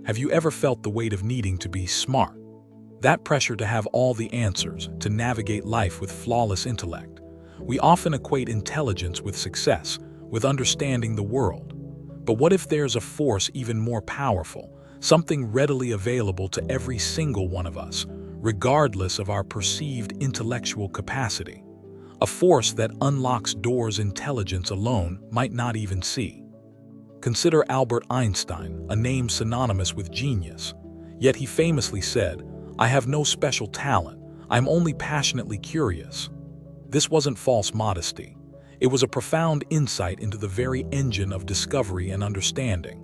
Have you ever felt the weight of needing to be smart? That pressure to have all the answers, to navigate life with flawless intellect. We often equate intelligence with success, with understanding the world. But what if there's a force even more powerful, something readily available to every single one of us, regardless of our perceived intellectual capacity? A force that unlocks doors intelligence alone might not even see. Consider Albert Einstein, a name synonymous with genius. Yet he famously said, "I have no special talent, I'm only passionately curious." This wasn't false modesty. It was a profound insight into the very engine of discovery and understanding.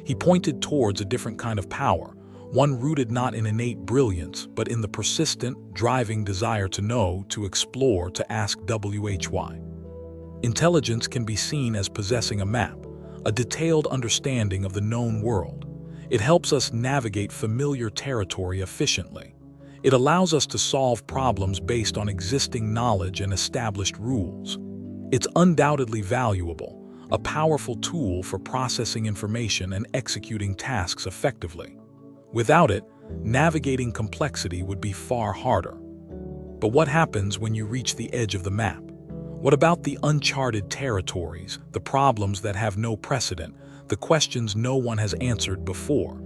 He pointed towards a different kind of power, one rooted not in innate brilliance, but in the persistent, driving desire to know, to explore, to ask why. Intelligence can be seen as possessing a map, a detailed understanding of the known world. It helps us navigate familiar territory efficiently. It allows us to solve problems based on existing knowledge and established rules. It's undoubtedly valuable, a powerful tool for processing information and executing tasks effectively. Without it, navigating complexity would be far harder. But what happens when you reach the edge of the map? What about the uncharted territories, the problems that have no precedent, the questions no one has answered before?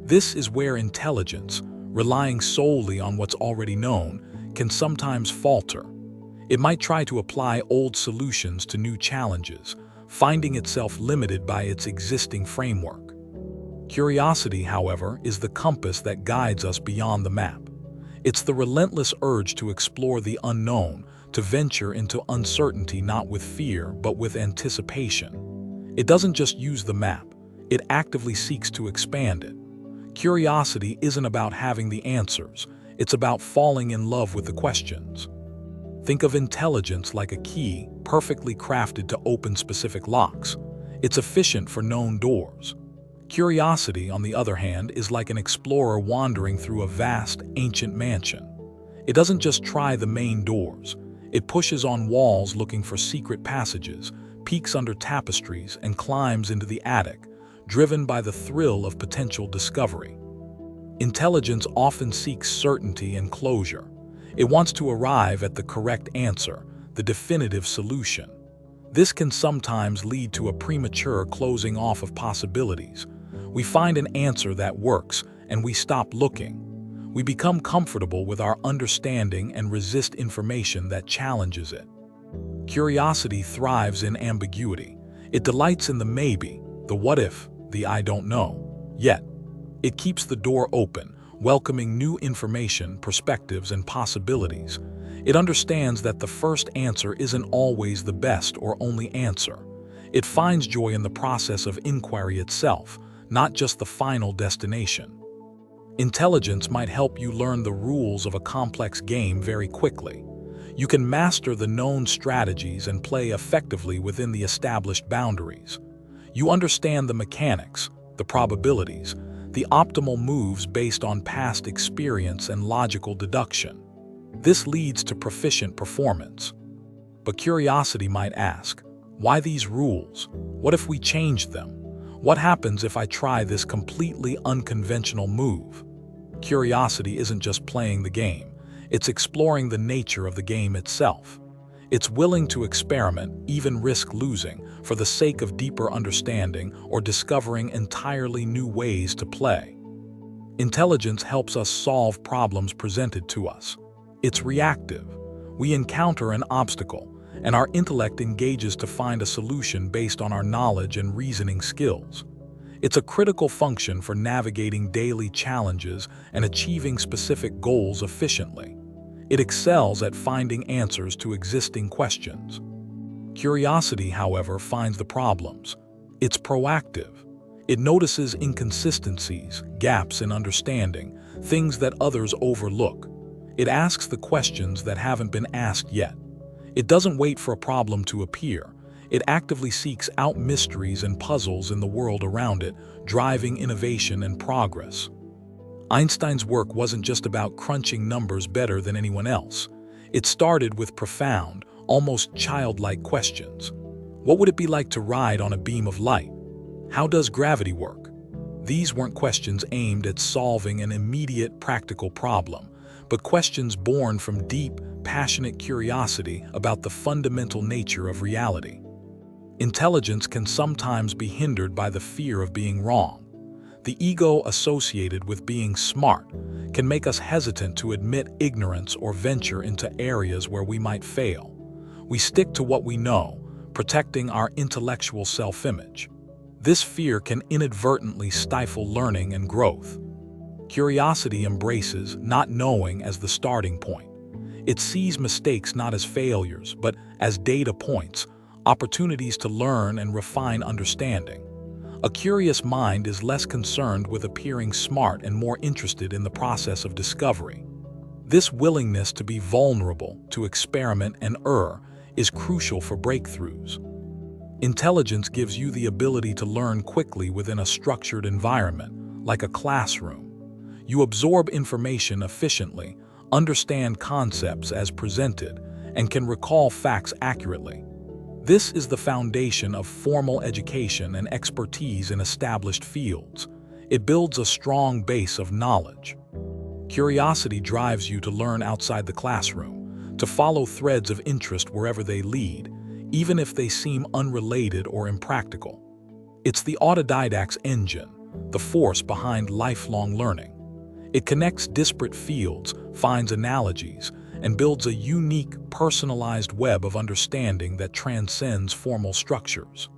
This is where intelligence, relying solely on what's already known, can sometimes falter. It might try to apply old solutions to new challenges, finding itself limited by its existing framework. Curiosity, however, is the compass that guides us beyond the map. It's the relentless urge to explore the unknown, to venture into uncertainty not with fear but with anticipation. It doesn't just use the map, it actively seeks to expand it. Curiosity isn't about having the answers, it's about falling in love with the questions. Think of intelligence like a key, perfectly crafted to open specific locks. It's efficient for known doors. Curiosity, on the other hand, is like an explorer wandering through a vast, ancient mansion. It doesn't just try the main doors. It pushes on walls looking for secret passages, peeks under tapestries, and climbs into the attic, driven by the thrill of potential discovery. Intelligence often seeks certainty and closure. It wants to arrive at the correct answer, the definitive solution. This can sometimes lead to a premature closing off of possibilities. We find an answer that works, and we stop looking. We become comfortable with our understanding and resist information that challenges it. Curiosity thrives in ambiguity. It delights in the maybe, the what if, the I don't know. Yet, it keeps the door open, welcoming new information, perspectives, and possibilities. It understands that the first answer isn't always the best or only answer. It finds joy in the process of inquiry itself, not just the final destination. Intelligence might help you learn the rules of a complex game very quickly. You can master the known strategies and play effectively within the established boundaries. You understand the mechanics, the probabilities, the optimal moves based on past experience and logical deduction. This leads to proficient performance. But curiosity might ask, why these rules? What if we changed them? What happens if I try this completely unconventional move? Curiosity isn't just playing the game, it's exploring the nature of the game itself. It's willing to experiment, even risk losing, for the sake of deeper understanding or discovering entirely new ways to play. Intelligence helps us solve problems presented to us. It's reactive. We encounter an obstacle, and our intellect engages to find a solution based on our knowledge and reasoning skills. It's a critical function for navigating daily challenges and achieving specific goals efficiently. It excels at finding answers to existing questions. Curiosity, however, finds the problems. It's proactive. It notices inconsistencies, gaps in understanding, things that others overlook. It asks the questions that haven't been asked yet. It doesn't wait for a problem to appear. It actively seeks out mysteries and puzzles in the world around it, driving innovation and progress. Einstein's work wasn't just about crunching numbers better than anyone else. It started with profound, almost childlike questions. What would it be like to ride on a beam of light? How does gravity work? These weren't questions aimed at solving an immediate practical problem, but questions born from deep, passionate curiosity about the fundamental nature of reality. Intelligence can sometimes be hindered by the fear of being wrong. The ego associated with being smart can make us hesitant to admit ignorance or venture into areas where we might fail. We stick to what we know, protecting our intellectual self-image. This fear can inadvertently stifle learning and growth. Curiosity embraces not knowing as the starting point. It sees mistakes not as failures, but as data points, opportunities to learn and refine understanding. A curious mind is less concerned with appearing smart and more interested in the process of discovery. This willingness to be vulnerable, to experiment and err, is crucial for breakthroughs. Intelligence gives you the ability to learn quickly within a structured environment, like a classroom. You absorb information efficiently, understand concepts as presented, and can recall facts accurately. This is the foundation of formal education and expertise in established fields. It builds a strong base of knowledge. Curiosity drives you to learn outside the classroom, to follow threads of interest wherever they lead, even if they seem unrelated or impractical. It's the autodidact's engine, the force behind lifelong learning. It connects disparate fields, finds analogies, and builds a unique, personalized web of understanding that transcends formal structures.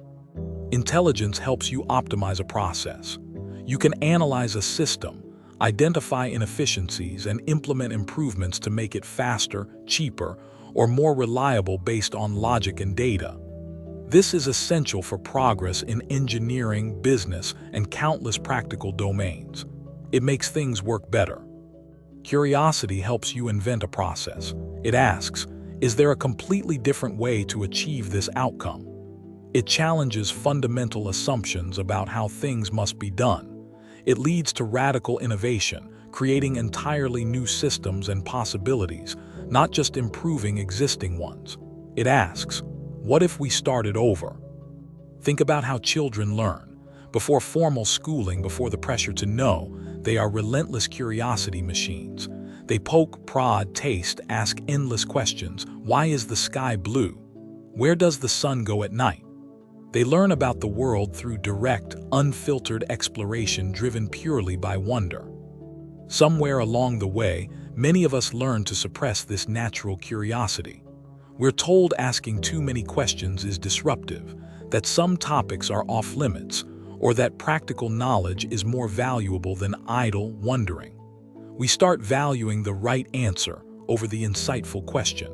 Intelligence helps you optimize a process. You can analyze a system, identify inefficiencies, and implement improvements to make it faster, cheaper, or more reliable based on logic and data. This is essential for progress in engineering, business, and countless practical domains. It makes things work better. Curiosity helps you invent a process. It asks, is there a completely different way to achieve this outcome? It challenges fundamental assumptions about how things must be done. It leads to radical innovation, creating entirely new systems and possibilities, not just improving existing ones. It asks, what if we started over? Think about how children learn. Before formal schooling, before the pressure to know, they are relentless curiosity machines. They poke, prod, taste, ask endless questions. Why is the sky blue? Where does the sun go at night? They learn about the world through direct, unfiltered exploration driven purely by wonder. Somewhere along the way, many of us learn to suppress this natural curiosity. We're told asking too many questions is disruptive, that some topics are off-limits, or that practical knowledge is more valuable than idle wondering. We start valuing the right answer over the insightful question.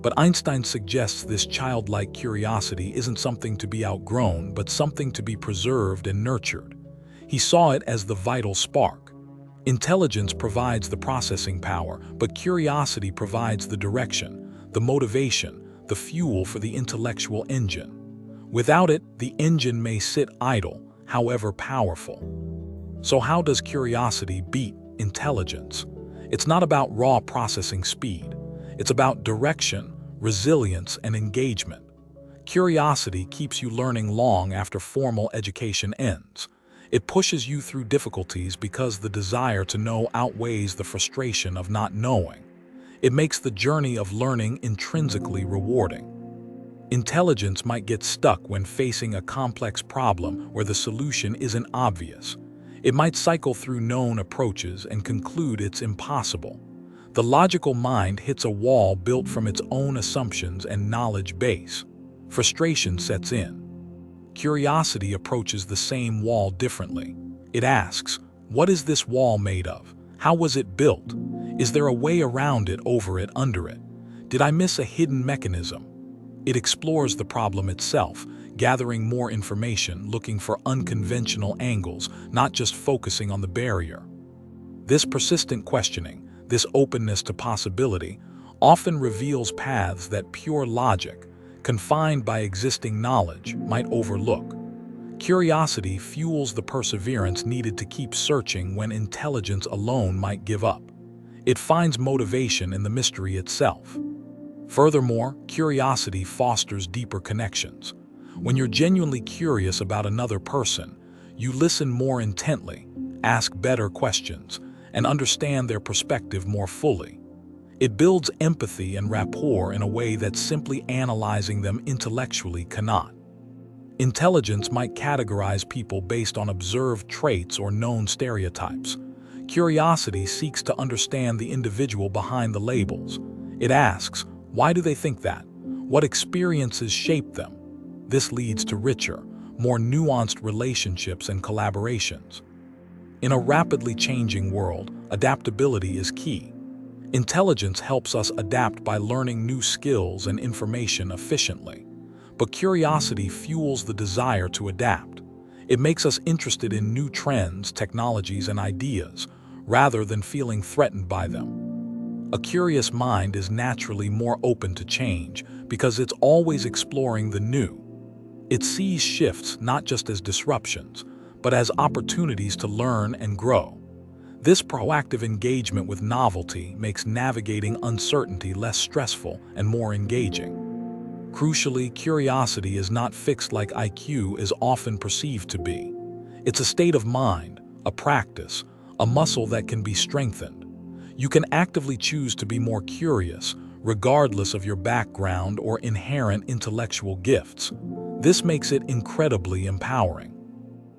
But Einstein suggests this childlike curiosity isn't something to be outgrown, but something to be preserved and nurtured. He saw it as the vital spark. Intelligence provides the processing power, but curiosity provides the direction, the motivation, the fuel for the intellectual engine. Without it, the engine may sit idle, however powerful. So how does curiosity beat intelligence? It's not about raw processing speed. It's about direction, resilience, and engagement. Curiosity keeps you learning long after formal education ends. It pushes you through difficulties because the desire to know outweighs the frustration of not knowing. It makes the journey of learning intrinsically rewarding. Intelligence might get stuck when facing a complex problem where the solution isn't obvious. It might cycle through known approaches and conclude it's impossible. The logical mind hits a wall built from its own assumptions and knowledge base. Frustration sets in. Curiosity approaches the same wall differently. It asks, what is this wall made of? How was it built? Is there a way around it, over it, under it? Did I miss a hidden mechanism? It explores the problem itself, gathering more information, looking for unconventional angles, not just focusing on the barrier. This persistent questioning, this openness to possibility, often reveals paths that pure logic, confined by existing knowledge, might overlook. Curiosity fuels the perseverance needed to keep searching when intelligence alone might give up. It finds motivation in the mystery itself. Furthermore, curiosity fosters deeper connections. When you're genuinely curious about another person, You listen more intently, ask better questions, and understand their perspective more fully. It builds empathy and rapport in a way that simply analyzing them intellectually cannot. Intelligence might categorize people based on observed traits or known stereotypes. Curiosity seeks to understand the individual behind the labels. It asks, why do they think that? What experiences shape them? This leads to richer, more nuanced relationships and collaborations. In a rapidly changing world, adaptability is key. Intelligence helps us adapt by learning new skills and information efficiently. But curiosity fuels the desire to adapt. It makes us interested in new trends, technologies, and ideas, rather than feeling threatened by them. A curious mind is naturally more open to change because it's always exploring the new. It sees shifts not just as disruptions, but as opportunities to learn and grow. This proactive engagement with novelty makes navigating uncertainty less stressful and more engaging. Crucially, curiosity is not fixed like IQ is often perceived to be. It's a state of mind, a practice, a muscle that can be strengthened. You can actively choose to be more curious, regardless of your background or inherent intellectual gifts. This makes it incredibly empowering.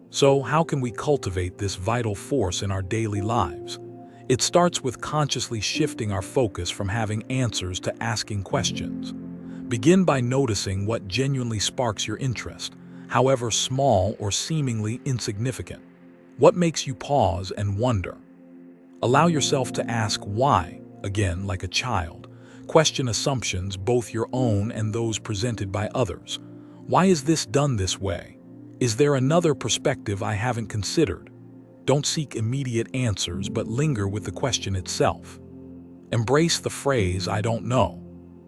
So, how can we cultivate this vital force in our daily lives? It starts with consciously shifting our focus from having answers to asking questions. Begin by noticing what genuinely sparks your interest, however small or seemingly insignificant. What makes you pause and wonder? Allow yourself to ask why, again like a child. Question assumptions, both your own and those presented by others. Why is this done this way? Is there another perspective I haven't considered? Don't seek immediate answers, but linger with the question itself. Embrace the phrase, "I don't know."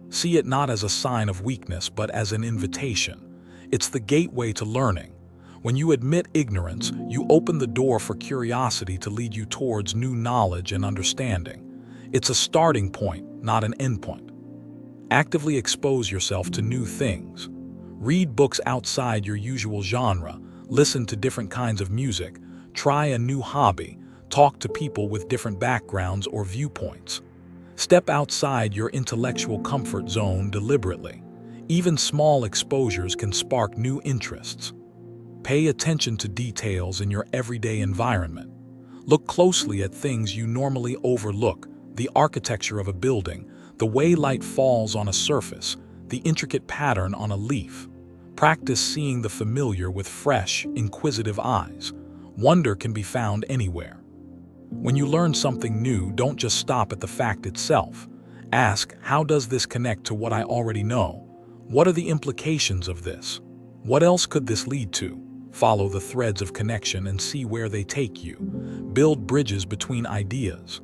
See it not as a sign of weakness, but as an invitation. It's the gateway to learning. When you admit ignorance, you open the door for curiosity to lead you towards new knowledge and understanding. It's a starting point, not an endpoint. Actively expose yourself to new things. Read books outside your usual genre, listen to different kinds of music, try a new hobby, talk to people with different backgrounds or viewpoints. Step outside your intellectual comfort zone deliberately. Even small exposures can spark new interests. Pay attention to details in your everyday environment. Look closely at things you normally overlook, the architecture of a building, the way light falls on a surface, the intricate pattern on a leaf. Practice seeing the familiar with fresh, inquisitive eyes. Wonder can be found anywhere. When you learn something new, don't just stop at the fact itself. Ask, how does this connect to what I already know? What are the implications of this? What else could this lead to? Follow the threads of connection and see where they take you. Build bridges between ideas.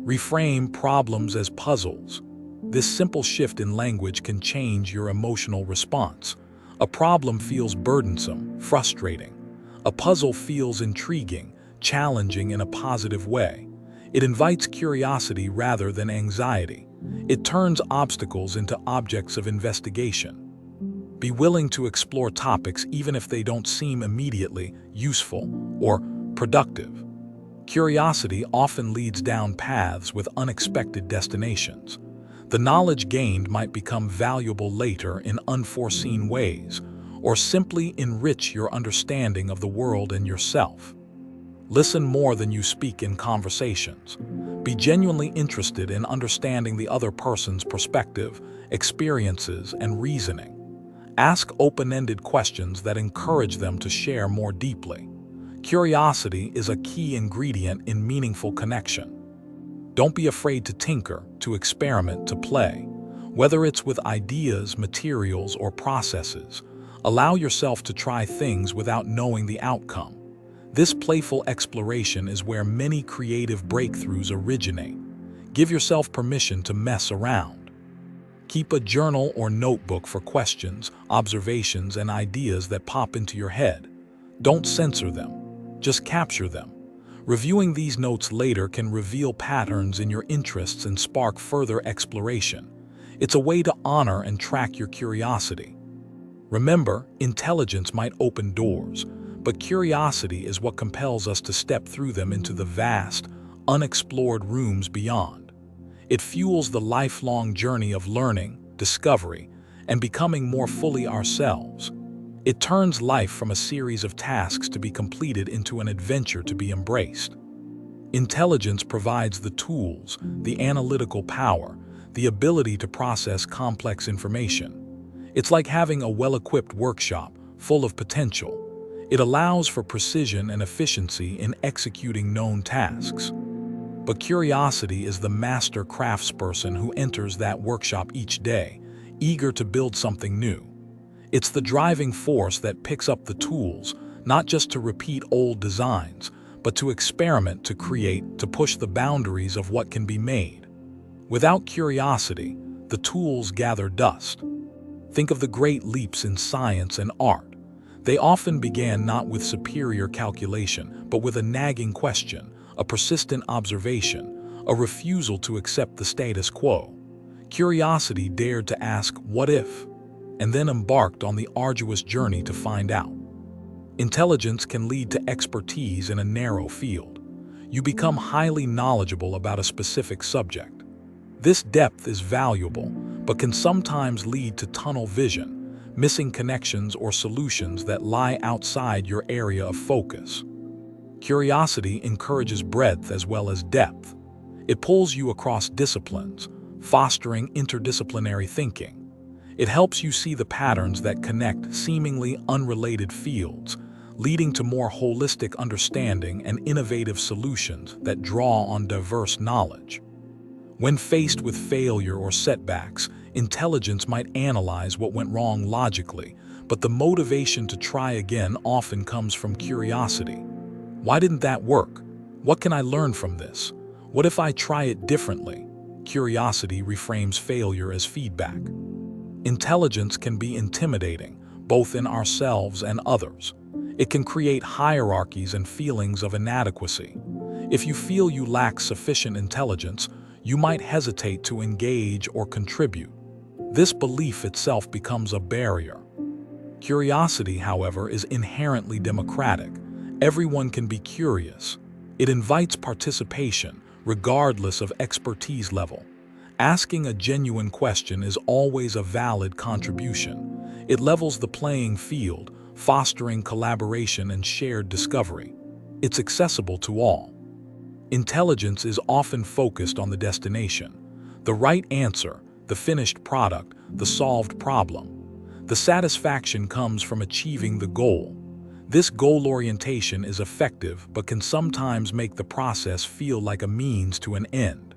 Reframe problems as puzzles. This simple shift in language can change your emotional response. A problem feels burdensome, frustrating. A puzzle feels intriguing, challenging in a positive way. It invites curiosity rather than anxiety. It turns obstacles into objects of investigation. Be willing to explore topics even if they don't seem immediately useful or productive. Curiosity often leads down paths with unexpected destinations. The knowledge gained might become valuable later in unforeseen ways, or simply enrich your understanding of the world and yourself. Listen more than you speak in conversations. Be genuinely interested in understanding the other person's perspective, experiences, and reasoning. Ask open-ended questions that encourage them to share more deeply. Curiosity is a key ingredient in meaningful connection. Don't be afraid to tinker, to experiment, to play. Whether it's with ideas, materials, or processes, allow yourself to try things without knowing the outcome. This playful exploration is where many creative breakthroughs originate. Give yourself permission to mess around. Keep a journal or notebook for questions, observations, and ideas that pop into your head. Don't censor them, just capture them. Reviewing these notes later can reveal patterns in your interests and spark further exploration. It's a way to honor and track your curiosity. Remember, intelligence might open doors, but curiosity is what compels us to step through them into the vast, unexplored rooms beyond. It fuels the lifelong journey of learning, discovery, and becoming more fully ourselves. It turns life from a series of tasks to be completed into an adventure to be embraced. Intelligence provides the tools, the analytical power, the ability to process complex information. It's like having a well-equipped workshop full of potential. It allows for precision and efficiency in executing known tasks. But curiosity is the master craftsperson who enters that workshop each day, eager to build something new. It's the driving force that picks up the tools, not just to repeat old designs, but to experiment, to create, to push the boundaries of what can be made. Without curiosity, the tools gather dust. Think of the great leaps in science and art. They often began not with superior calculation, but with a nagging question, a persistent observation, a refusal to accept the status quo. Curiosity dared to ask, "What if?" and then embarked on the arduous journey to find out. Intelligence can lead to expertise in a narrow field. You become highly knowledgeable about a specific subject. This depth is valuable, but can sometimes lead to tunnel vision, missing connections or solutions that lie outside your area of focus. Curiosity encourages breadth as well as depth. It pulls you across disciplines, fostering interdisciplinary thinking. It helps you see the patterns that connect seemingly unrelated fields, leading to more holistic understanding and innovative solutions that draw on diverse knowledge. When faced with failure or setbacks, intelligence might analyze what went wrong logically, but the motivation to try again often comes from curiosity. Why didn't that work? What can I learn from this? What if I try it differently? Curiosity reframes failure as feedback. Intelligence can be intimidating, both in ourselves and others. It can create hierarchies and feelings of inadequacy. If you feel you lack sufficient intelligence, you might hesitate to engage or contribute. This belief itself becomes a barrier. Curiosity, however, is inherently democratic. Everyone can be curious. It invites participation, regardless of expertise level. Asking a genuine question is always a valid contribution. It levels the playing field, fostering collaboration and shared discovery. It's accessible to all. Intelligence is often focused on the destination, the right answer, the finished product, the solved problem. The satisfaction comes from achieving the goal. This goal orientation is effective but can sometimes make the process feel like a means to an end.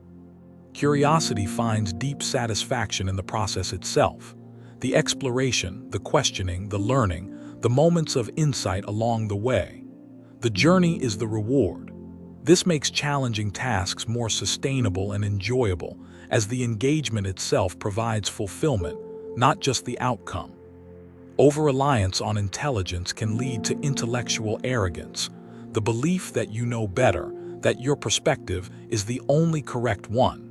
Curiosity finds deep satisfaction in the process itself. The exploration, the questioning, the learning, the moments of insight along the way. The journey is the reward. This makes challenging tasks more sustainable and enjoyable, as the engagement itself provides fulfillment, not just the outcome. Over-reliance on intelligence can lead to intellectual arrogance, the belief that you know better, that your perspective is the only correct one.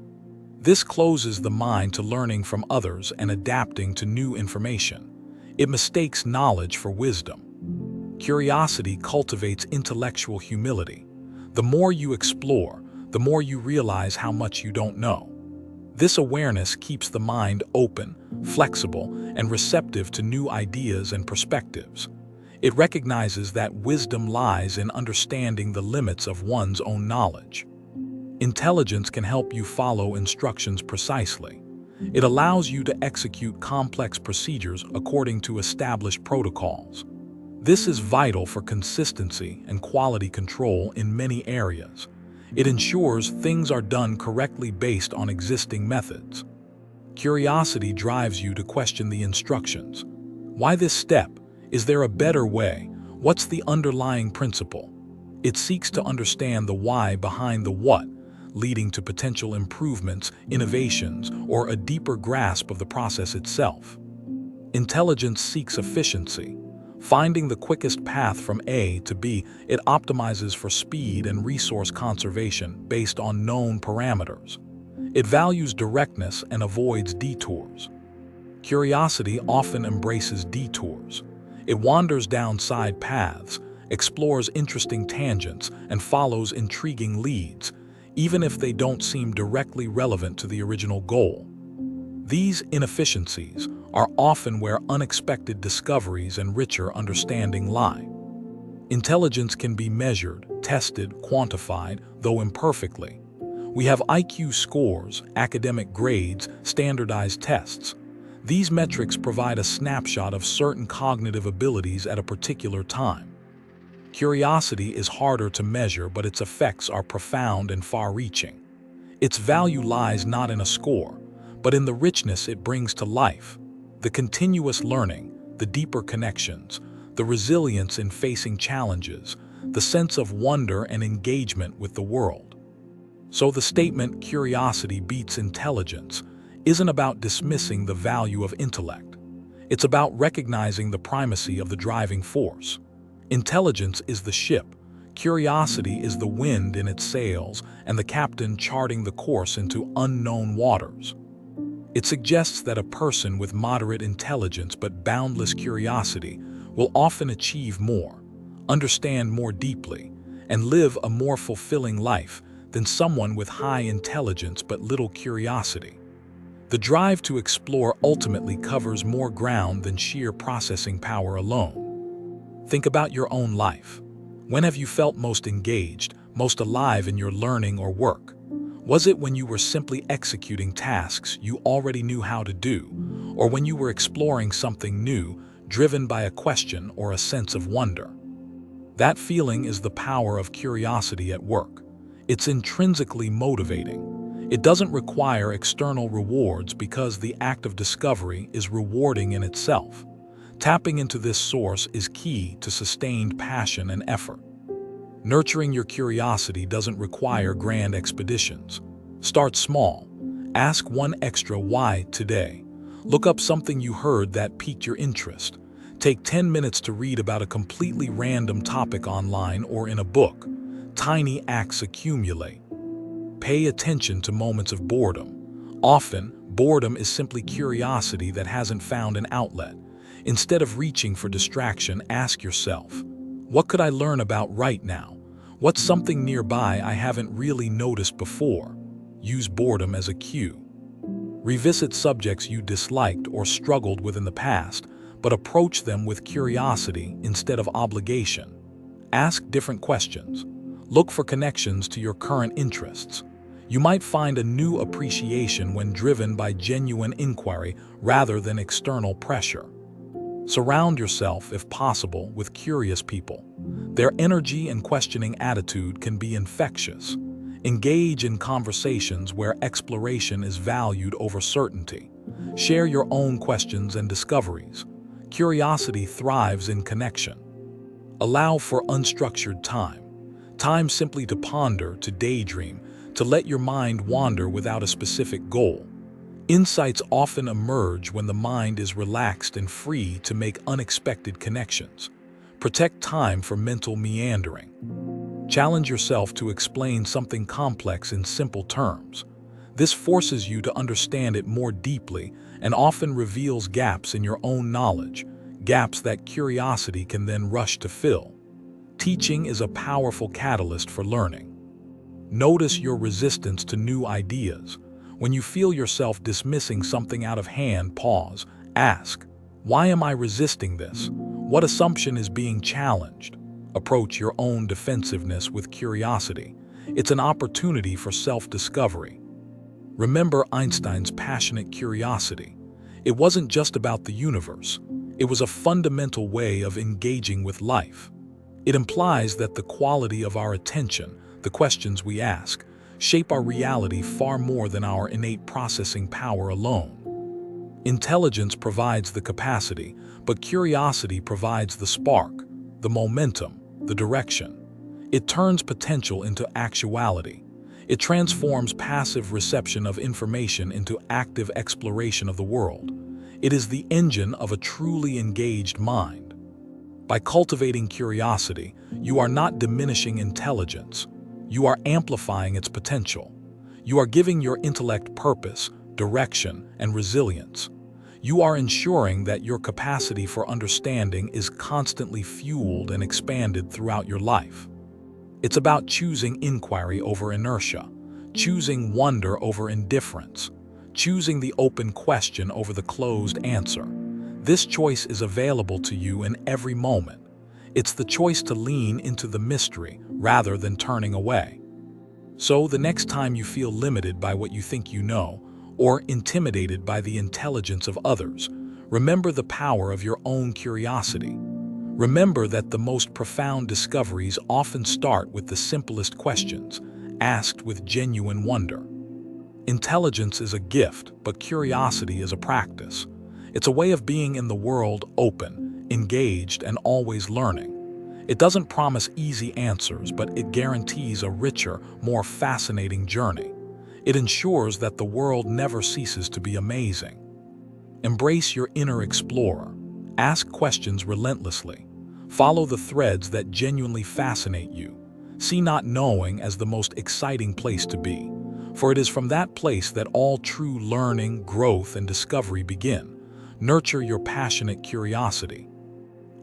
This closes the mind to learning from others and adapting to new information. It mistakes knowledge for wisdom. Curiosity cultivates intellectual humility. The more you explore, the more you realize how much you don't know. This awareness keeps the mind open, flexible, and receptive to new ideas and perspectives. It recognizes that wisdom lies in understanding the limits of one's own knowledge. Intelligence can help you follow instructions precisely. It allows you to execute complex procedures according to established protocols. This is vital for consistency and quality control in many areas. It ensures things are done correctly based on existing methods. Curiosity drives you to question the instructions. Why this step? Is there a better way? What's the underlying principle? It seeks to understand the why behind the what, leading to potential improvements, innovations, or a deeper grasp of the process itself. Intelligence seeks efficiency. Finding the quickest path from A to B, it optimizes for speed and resource conservation based on known parameters. It values directness and avoids detours. Curiosity often embraces detours. It wanders down side paths, explores interesting tangents, and follows intriguing leads, even if they don't seem directly relevant to the original goal. These inefficiencies are often where unexpected discoveries and richer understanding lie. Intelligence can be measured, tested, quantified, though imperfectly. We have IQ scores, academic grades, standardized tests. These metrics provide a snapshot of certain cognitive abilities at a particular time. Curiosity is harder to measure, but its effects are profound and far-reaching. Its value lies not in a score, but in the richness it brings to life, the continuous learning, the deeper connections, the resilience in facing challenges, the sense of wonder and engagement with the world. So the statement, "curiosity beats intelligence," isn't about dismissing the value of intellect. It's about recognizing the primacy of the driving force. Intelligence is the ship, curiosity is the wind in its sails, and the captain charting the course into unknown waters. It suggests that a person with moderate intelligence but boundless curiosity will often achieve more, understand more deeply, and live a more fulfilling life than someone with high intelligence but little curiosity. The drive to explore ultimately covers more ground than sheer processing power alone. Think about your own life. When have you felt most engaged, most alive in your learning or work? Was it when you were simply executing tasks you already knew how to do, or when you were exploring something new, driven by a question or a sense of wonder? That feeling is the power of curiosity at work. It's intrinsically motivating. It doesn't require external rewards because the act of discovery is rewarding in itself. Tapping into this source is key to sustained passion and effort. Nurturing your curiosity doesn't require grand expeditions. Start small. Ask one extra why today. Look up something you heard that piqued your interest. Take 10 minutes to read about a completely random topic online or in a book. Tiny acts accumulate. Pay attention to moments of boredom. Often, boredom is simply curiosity that hasn't found an outlet. Instead of reaching for distraction, ask yourself, what could I learn about right now? What's something nearby I haven't really noticed before? Use boredom as a cue. Revisit subjects you disliked or struggled with in the past, but approach them with curiosity instead of obligation. Ask different questions. Look for connections to your current interests. You might find a new appreciation when driven by genuine inquiry rather than external pressure. Surround yourself, if possible, with curious people. Their energy and questioning attitude can be infectious. Engage in conversations where exploration is valued over certainty. Share your own questions and discoveries. Curiosity thrives in connection. Allow for unstructured time. Time simply to ponder, to daydream, to let your mind wander without a specific goal. Insights often emerge when the mind is relaxed and free to make unexpected connections. Protect time for mental meandering. Challenge yourself to explain something complex in simple terms. This forces you to understand it more deeply and often reveals gaps in your own knowledge, gaps that curiosity can then rush to fill. Teaching is a powerful catalyst for learning. Notice your resistance to new ideas. When you feel yourself dismissing something out of hand, pause. Ask, why am I resisting this? What assumption is being challenged? Approach your own defensiveness with curiosity. It's an opportunity for self-discovery. Remember Einstein's passionate curiosity. It wasn't just about the universe. It was a fundamental way of engaging with life. It implies that the quality of our attention, the questions we ask, shape our reality far more than our innate processing power alone. Intelligence provides the capacity, but curiosity provides the spark, the momentum, the direction. It turns potential into actuality. It transforms passive reception of information into active exploration of the world. It is the engine of a truly engaged mind. By cultivating curiosity, you are not diminishing intelligence. You are amplifying its potential. You are giving your intellect purpose, direction, and resilience. You are ensuring that your capacity for understanding is constantly fueled and expanded throughout your life. It's about choosing inquiry over inertia, choosing wonder over indifference, choosing the open question over the closed answer. This choice is available to you in every moment. It's the choice to lean into the mystery rather than turning away. So the next time you feel limited by what you think you know, or intimidated by the intelligence of others, remember the power of your own curiosity. Remember that the most profound discoveries often start with the simplest questions, asked with genuine wonder. Intelligence is a gift, but curiosity is a practice. It's a way of being in the world open, engaged, and always learning. It doesn't promise easy answers, but it guarantees a richer, more fascinating journey. It ensures that the world never ceases to be amazing. Embrace your inner explorer. Ask questions relentlessly. Follow the threads that genuinely fascinate you. See not knowing as the most exciting place to be, for it is from that place that all true learning, growth, and discovery begin. Nurture your passionate curiosity.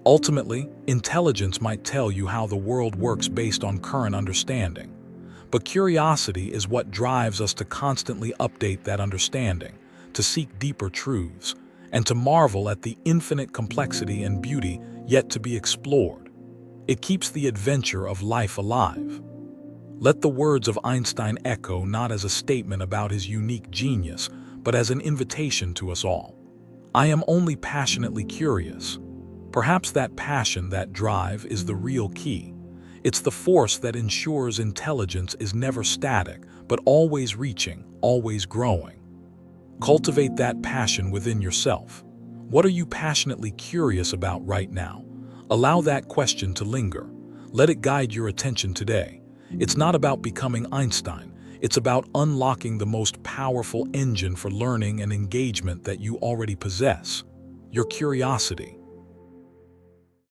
Ultimately, intelligence might tell you how the world works based on current understanding. But curiosity is what drives us to constantly update that understanding, to seek deeper truths, and to marvel at the infinite complexity and beauty yet to be explored. It keeps the adventure of life alive. Let the words of Einstein echo not as a statement about his unique genius, but as an invitation to us all. I am only passionately curious. Perhaps that passion, that drive, is the real key. It's the force that ensures intelligence is never static, but always reaching, always growing. Cultivate that passion within yourself. What are you passionately curious about right now? Allow that question to linger. Let it guide your attention today. It's not about becoming Einstein. It's about unlocking the most powerful engine for learning and engagement that you already possess: your curiosity.